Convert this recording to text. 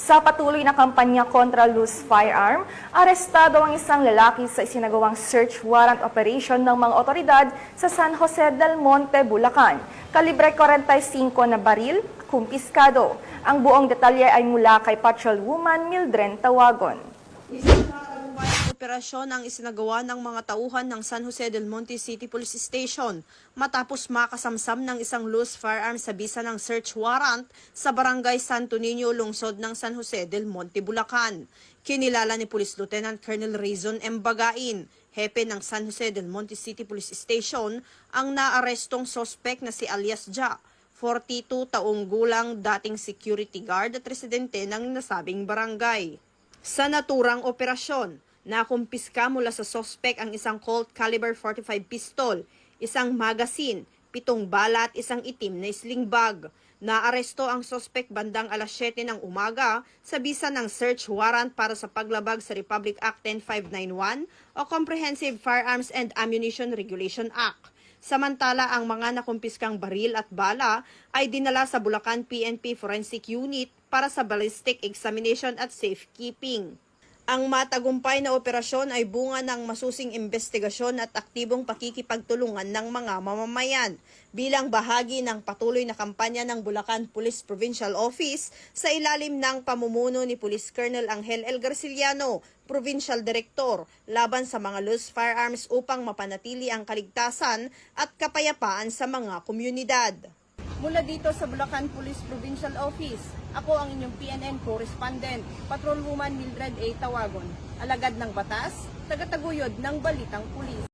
Sa patuloy na kampanya kontra loose firearm, arestado ang isang lalaki sa isinagawang search warrant operation ng mga otoridad sa San Jose del Monte, Bulacan. Kalibre 45 na baril, kumpiskado. Ang buong detalye ay mula kay Patrolwoman Mildred Tawagon. Isang matagumpayang operasyon ang isinagawa ng mga tauhan ng San Jose del Monte City Police Station matapos makasamsam ng isang loose firearm sa bisa ng search warrant sa Barangay Santo Niño, lungsod ng San Jose del Monte, Bulacan. Kinilala ni Police Lieutenant Colonel Rizon M. Bagain, hepe ng San Jose del Monte City Police Station, ang naarestong sospek na si alias Ja, 42 taong gulang, dating security guard at residente ng nasabing barangay. Sa naturang operasyon, nakumpiska mula sa sospek ang isang Colt caliber 45 pistol, isang magazine, 7 bala at isang itim na sling bag. Naaresto ang sospek bandang alas 7 ng umaga sa bisa ng search warrant para sa paglabag sa Republic Act 10591 o Comprehensive Firearms and Ammunition Regulation Act. Samantala, ang mga nakumpiskang baril at bala ay dinala sa Bulacan PNP Forensic Unit para sa ballistic examination at safekeeping. Ang matagumpay na operasyon ay bunga ng masusing investigasyon at aktibong pakikipagtulungan ng mga mamamayan bilang bahagi ng patuloy na kampanya ng Bulacan Police Provincial Office sa ilalim ng pamumuno ni Police Colonel Angel L. Garciliano, Provincial Director, laban sa mga loose firearms upang mapanatili ang kaligtasan at kapayapaan sa mga komunidad. Mula dito sa Bulacan Police Provincial Office, ako ang inyong PNN correspondent, Patrolwoman Mildred A. Tawagon, alagad ng batas, tagataguyod ng Balitang Pulis.